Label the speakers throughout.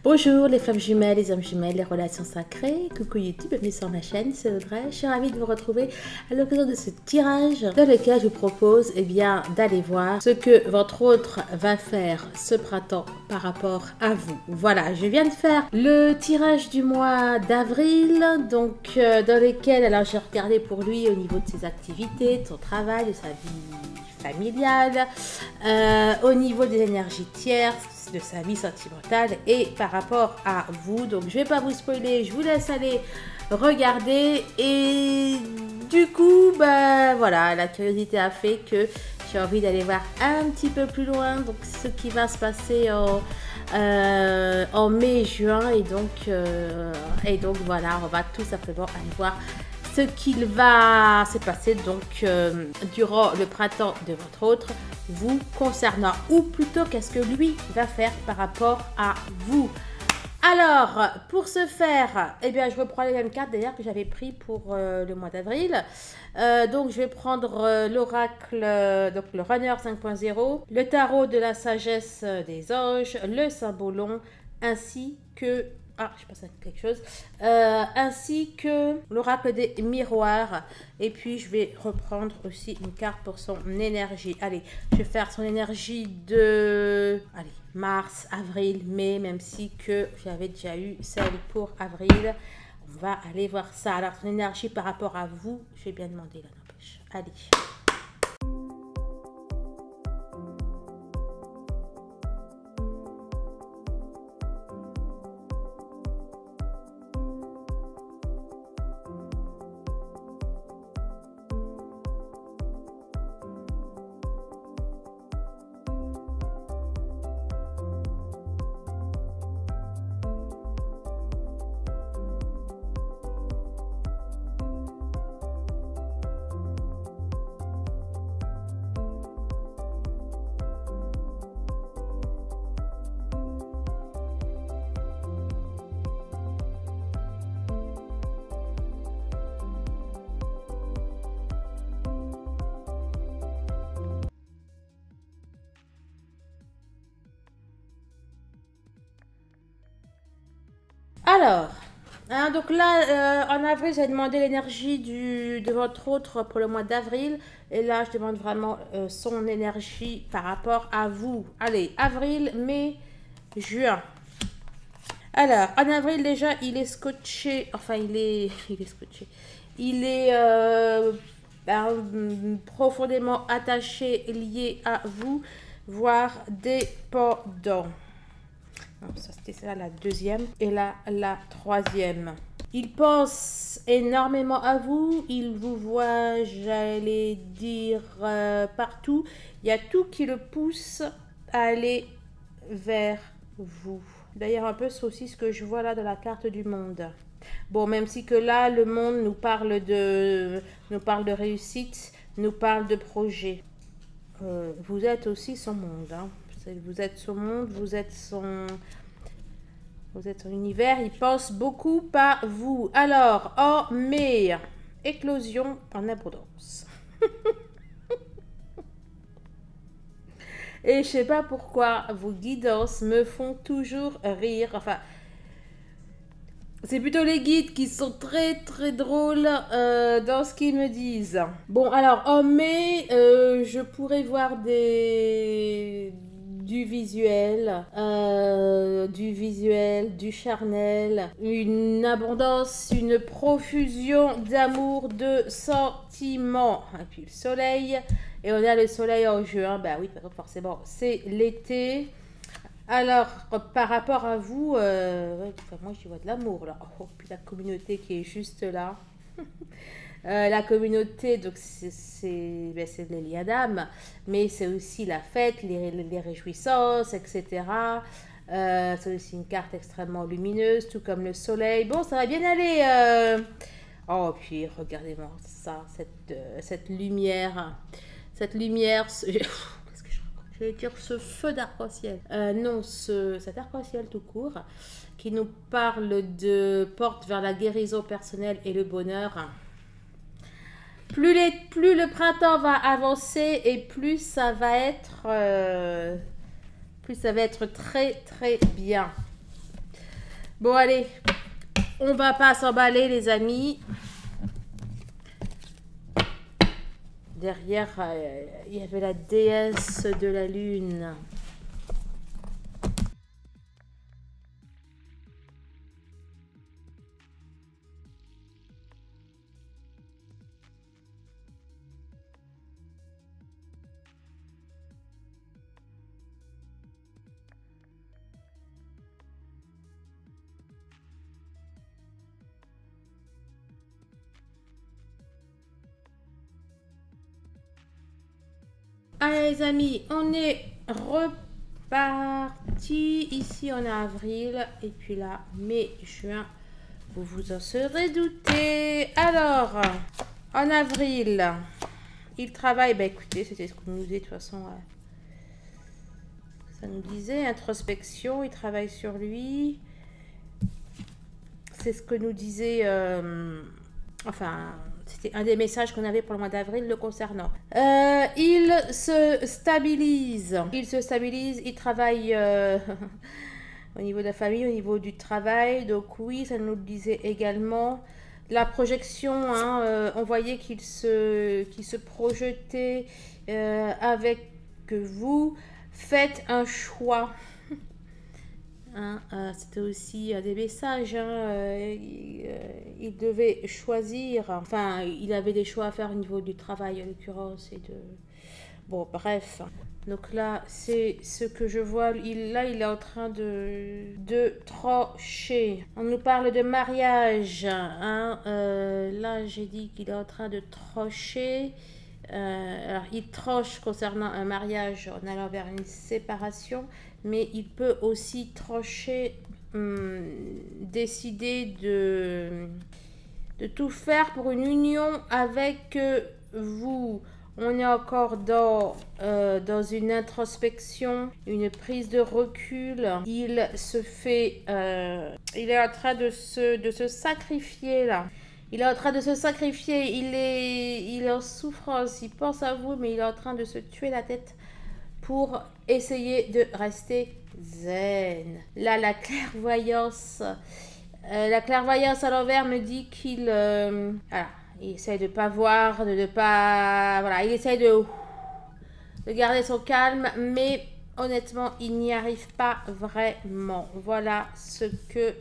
Speaker 1: Bonjour les flammes jumelles, les âmes jumelles, les relations sacrées. Coucou YouTube, bienvenue sur ma chaîne, c'est Audrey. Je suis ravie de vous retrouver à l'occasion de ce tirage dans lequel je vous propose d'aller voir ce que votre autre va faire ce printemps par rapport à vous. Voilà, je viens de faire le tirage du mois d'avril, donc dans lequel alors j'ai regardé pour lui au niveau de ses activités, de son travail, de sa vie familiale, au niveau des énergies tierces, de sa vie sentimentale et par rapport à vous. Donc je vais pas vous spoiler, je vous laisse aller regarder et du coup voilà, la curiosité a fait que j'ai envie d'aller voir un petit peu plus loin donc ce qui va se passer en mai juin et donc voilà, on va tout simplement aller voir ce qu'il va se passer donc durant le printemps de votre autre vous concernant, ou plutôt qu'est-ce que lui va faire par rapport à vous. Alors pour ce faire, eh bien je reprends les mêmes cartes d'ailleurs que j'avais pris pour le mois d'avril. Donc je vais prendre l'oracle, donc le runner 5.0, le tarot de la sagesse des anges, le symbolon, ainsi que je passe à quelque chose, ainsi que l'oracle des miroirs. Et puis je vais reprendre aussi une carte pour son énergie. Allez, je vais faire son énergie de mars, avril, mai, même si que j'avais déjà eu celle pour avril. On va aller voir ça. Alors son énergie par rapport à vous, je vais bien demander là, n'empêche. Allez. Alors, donc là, en avril, j'ai demandé l'énergie de votre autre pour le mois d'avril. Et là, je demande vraiment son énergie par rapport à vous. Allez, avril, mai, juin. Alors, en avril, déjà, il est scotché. Enfin, il est scotché. Il est profondément attaché, lié à vous, voire dépendant. Ça c'était ça la deuxième et là la troisième. Il pense énormément à vous, il vous voit, j'allais dire partout. Il y a tout qui le pousse à aller vers vous. D'ailleurs un peu c'est aussi ce que je vois là dans la carte du monde. Bon, même si que là le monde nous parle de réussite, nous parle de projet. Vous êtes aussi son monde, hein. Vous êtes son monde, vous êtes son univers, il pense beaucoup à vous. Alors, en mai, éclosion en abondance. Et je sais pas pourquoi vos guidances me font toujours rire. Enfin, c'est plutôt les guides qui sont très très drôles dans ce qu'ils me disent. Bon, alors en mai, je pourrais voir du visuel, du charnel, une abondance, une profusion d'amour, de sentiments. Et puis le soleil, et on a le soleil en juin, bah oui, forcément, c'est l'été. Alors, par rapport à vous, moi je vois de l'amour là. Oh, puis la communauté qui est juste là. La communauté, donc c'est les liens d'âme, mais c'est aussi la fête, les réjouissances, etc. C'est aussi une carte extrêmement lumineuse, tout comme le soleil. Bon, ça va bien aller. Oh, puis regardez-moi ça, cette lumière. Cette lumière, qu'est-ce que je vais dire, ce feu d'arc-en-ciel. Non, cet arc-en-ciel tout court, qui nous parle de porte vers la guérison personnelle et le bonheur. Plus le printemps va avancer et plus ça va être très très bien. Bon, allez. On va pas s'emballer, les amis. Derrière, il y avait la déesse de la lune. Allez les amis, on est reparti. Ici on a avril et puis là mai, juin. Vous vous en serez douté. Alors, en avril, il travaille. Bah écoutez, c'était ce qu'on nous disait de toute façon. Ça nous disait introspection. Il travaille sur lui. C'est ce que nous disait. Enfin. C'était un des messages qu'on avait pour le mois d'avril le concernant. Il se stabilise. Il travaille au niveau de la famille, au niveau du travail. Donc oui, ça nous le disait également. La projection, hein, on voyait qu'il se projetait avec vous. Faites un choix. Hein, c'était aussi des messages. Hein, il devait choisir. Enfin, il avait des choix à faire au niveau du travail, en l'occurrence. Bon, bref. Donc là, c'est ce que je vois. Là, il est en train de trancher. On nous parle de mariage. Hein, là, j'ai dit qu'il est en train de trancher. Alors, il tranche concernant un mariage en allant vers une séparation, mais il peut aussi trancher, décider de tout faire pour une union avec vous. On est encore dans une introspection, une prise de recul. Il se fait, il est en train de se sacrifier là. Il est en train de se sacrifier, il est en souffrance, il pense à vous, mais il est en train de se tuer la tête pour essayer de rester zen. Là, la clairvoyance à l'envers me dit qu'il voilà, il essaye de pas voir, de pas... Voilà, il essaye de garder son calme, mais honnêtement, il n'y arrive pas vraiment. Voilà ce que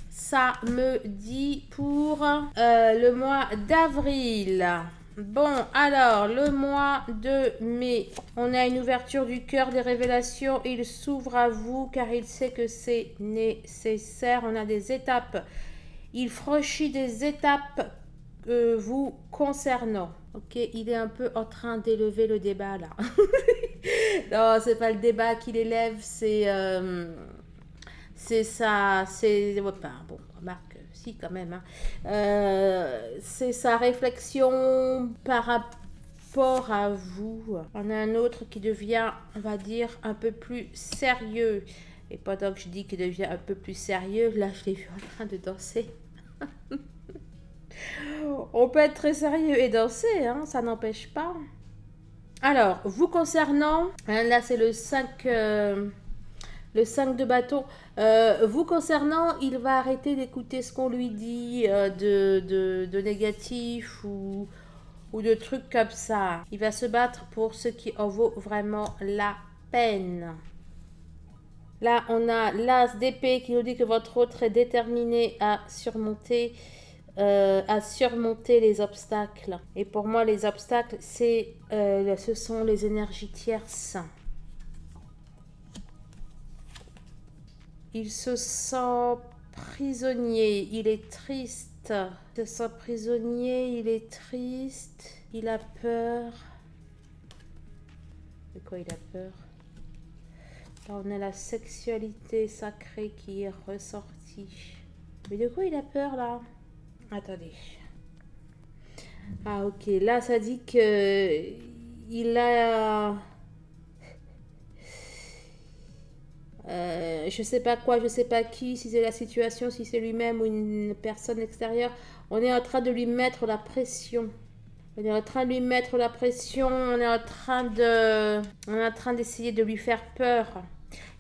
Speaker 1: ça me dit pour le mois d'avril. Bon, alors, le mois de mai, on a une ouverture du cœur, des révélations. Il s'ouvre à vous car il sait que c'est nécessaire. On a des étapes. Il franchit des étapes vous concernant. Ok, il est un peu en train d'élever le débat là. Non, c'est pas le débat qu'il élève, c'est ça, c'est... Enfin, bon, remarque, si quand même. Hein. C'est sa réflexion par rapport à vous. On a un autre qui devient, on va dire, un peu plus sérieux. Et pendant que je dis qu'il devient un peu plus sérieux, là, je l'ai vu en train de danser. On peut être très sérieux et danser, hein, ça n'empêche pas. Alors, vous concernant, hein, là, c'est le 5 de bâton. Vous concernant, il va arrêter d'écouter ce qu'on lui dit de négatif ou de trucs comme ça. Il va se battre pour ce qui en vaut vraiment la peine. Là, on a l'as d'épée qui nous dit que votre autre est déterminé à surmonter les obstacles. Et pour moi, les obstacles, ce sont les énergies tierces. Il se sent prisonnier, il est triste. Il se sent prisonnier, il est triste. Il a peur. De quoi il a peur? Là, on a la sexualité sacrée qui est ressortie. Mais de quoi il a peur là? Attendez. Ah ok, là ça dit que il a... je sais pas quoi, je sais pas qui, si c'est la situation, si c'est lui-même ou une personne extérieure. On est en train de lui mettre la pression. On est en train de lui mettre la pression, on est en train d'essayer de lui faire peur.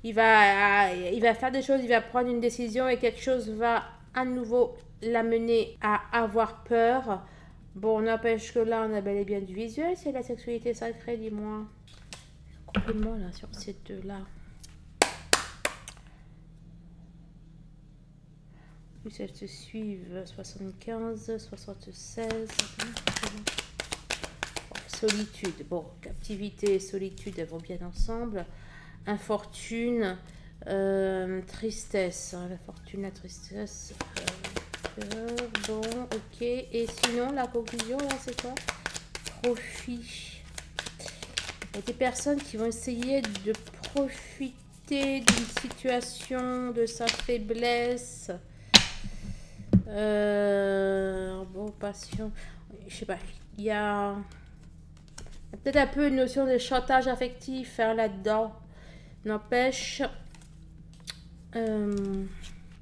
Speaker 1: il va faire des choses, il va prendre une décision et quelque chose va à nouveau l'amener à avoir peur. Bon, n'empêche que là, on a bel et bien du visuel. C'est la sexualité sacrée, dis-moi. Complètement là, sur ces deux-là. Plus elles se suivent. 75, 76. Solitude. Bon, captivité et solitude, elles vont bien ensemble. Infortune, tristesse. La fortune, la tristesse. Bon, ok. Et sinon, la conclusion, là, c'est quoi? Profit. Il y a des personnes qui vont essayer de profiter d'une situation, de sa faiblesse. Bon, passion. Je sais pas. Il y a peut-être un peu une notion de chantage affectif hein, là-dedans. N'empêche.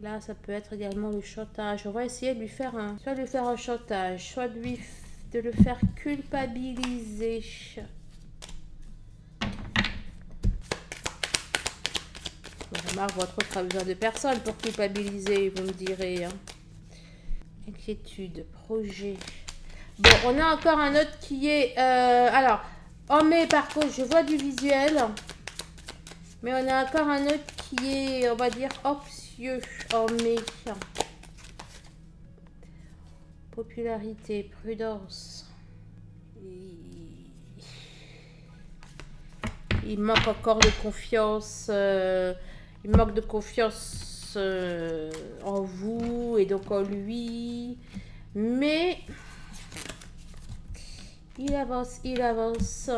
Speaker 1: Là, ça peut être également le chantage. On va essayer de lui faire soit de lui faire un chantage, soit de le faire culpabiliser. Bon, remarque, votre autre a besoin de personne pour culpabiliser, vous me direz. Hein. Inquiétude, projet. Bon, on a encore un autre qui est... alors, en mai, par contre, je vois du visuel. Mais on a encore un autre qui est, on va dire, anxieux en mai. Popularité, prudence. Il manque encore de confiance. Il manque de confiance en vous et donc en lui. Mais il avance, il avance.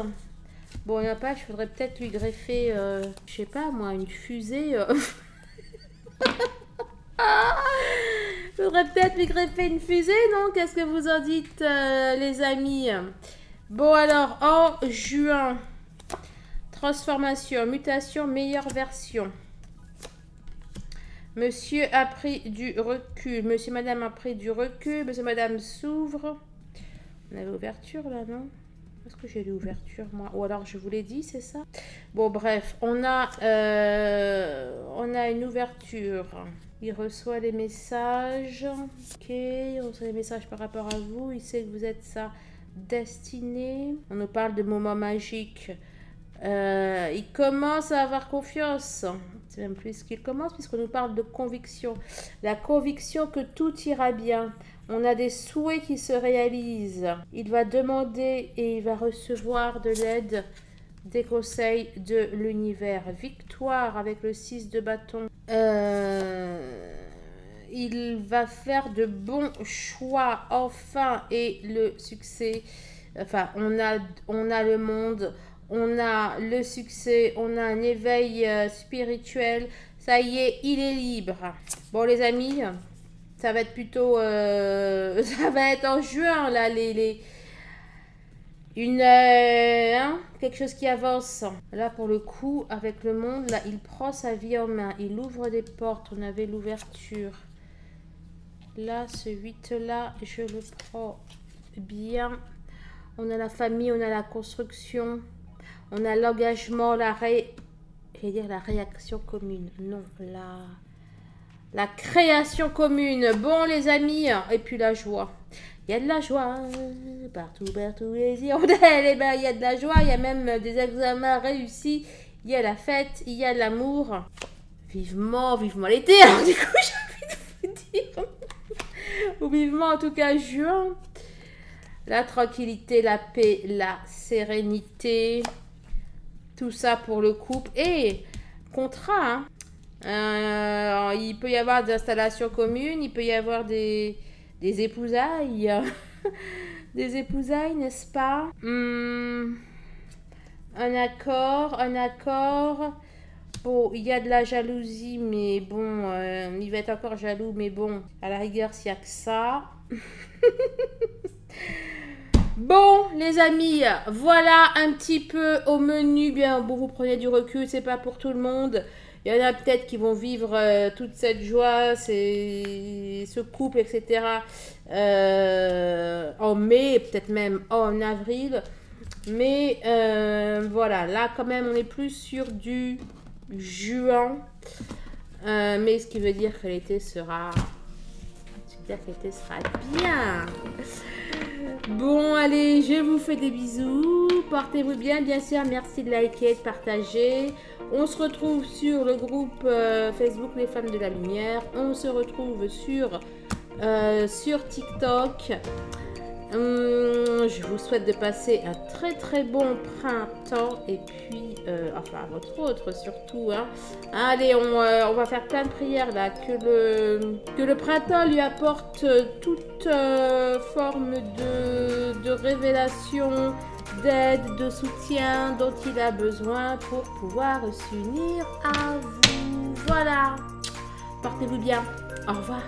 Speaker 1: Bon, il n'y a pas, il faudrait peut-être lui greffer, je sais pas moi, une fusée. Il faudrait peut-être lui greffer une fusée, non? Qu'est-ce que vous en dites, les amis? Bon, alors, en juin, transformation, mutation, meilleure version. Monsieur a pris du recul. Monsieur, madame a pris du recul. Monsieur, madame s'ouvre. On avait ouverture là, non? Est-ce que j'ai l'ouverture moi? Ou alors je vous l'ai dit, c'est ça? Bon, bref, on a une ouverture. Il reçoit les messages. Ok, on reçoit les messages par rapport à vous. Il sait que vous êtes sa destinée. On nous parle de moments magiques. Il commence à avoir confiance. C'est même plus qu'il commence puisqu'on nous parle de conviction. La conviction que tout ira bien. On a des souhaits qui se réalisent. Il va demander et il va recevoir de l'aide, des conseils de l'univers. Victoire avec le 6 de bâton. Il va faire de bons choix enfin et le succès. Enfin, on a le monde. On a le succès, on a un éveil spirituel. Ça y est, il est libre. Bon, les amis, ça va être plutôt... ça va être en juin, là, quelque chose qui avance. Là, pour le coup, avec le monde, là, il prend sa vie en main. Il ouvre des portes. On avait l'ouverture. Là, ce 8-là, je le prends bien. On a la famille, on a la construction. On a l'engagement, la réaction commune. Non, la création commune. Bon, les amis. Et puis la joie. Il y a de la joie. Partout, les hirondelles. Eh ben, il y a de la joie. Il y a même des examens réussis. Il y a la fête. Il y a l'amour. Vivement, vivement l'été. Alors, du coup, j'ai envie de vous dire. Ou vivement, en tout cas, juin. La tranquillité, la paix, la sérénité. Tout ça pour le couple. Et contrat, hein. Il peut y avoir des installations communes, il peut y avoir des épousailles. Des épousailles, n'est-ce pas? Un accord. Bon, il y a de la jalousie, mais bon, il va être encore jaloux, mais bon, à la rigueur, s'il n'y a que ça. Bon, les amis, voilà un petit peu au menu. Bien, bon, vous prenez du recul, c'est pas pour tout le monde. Il y en a peut-être qui vont vivre toute cette joie, ce couple, etc. En mai, peut-être même en avril. Mais voilà, là, quand même, on est plus sur du juin. Mais ce qui veut dire que l'été sera... bien. Bon, allez, je vous fais des bisous. Portez-vous bien, bien sûr. Merci de liker, de partager. On se retrouve sur le groupe Facebook Les Femmes de la Lumière. On se retrouve sur TikTok. Je vous souhaite de passer un très bon printemps et puis enfin votre autre surtout hein. Allez, on va faire plein de prières là, que le printemps lui apporte toute forme de révélation, d'aide, de soutien dont il a besoin pour pouvoir s'unir à vous. Voilà, portez-vous bien, au revoir.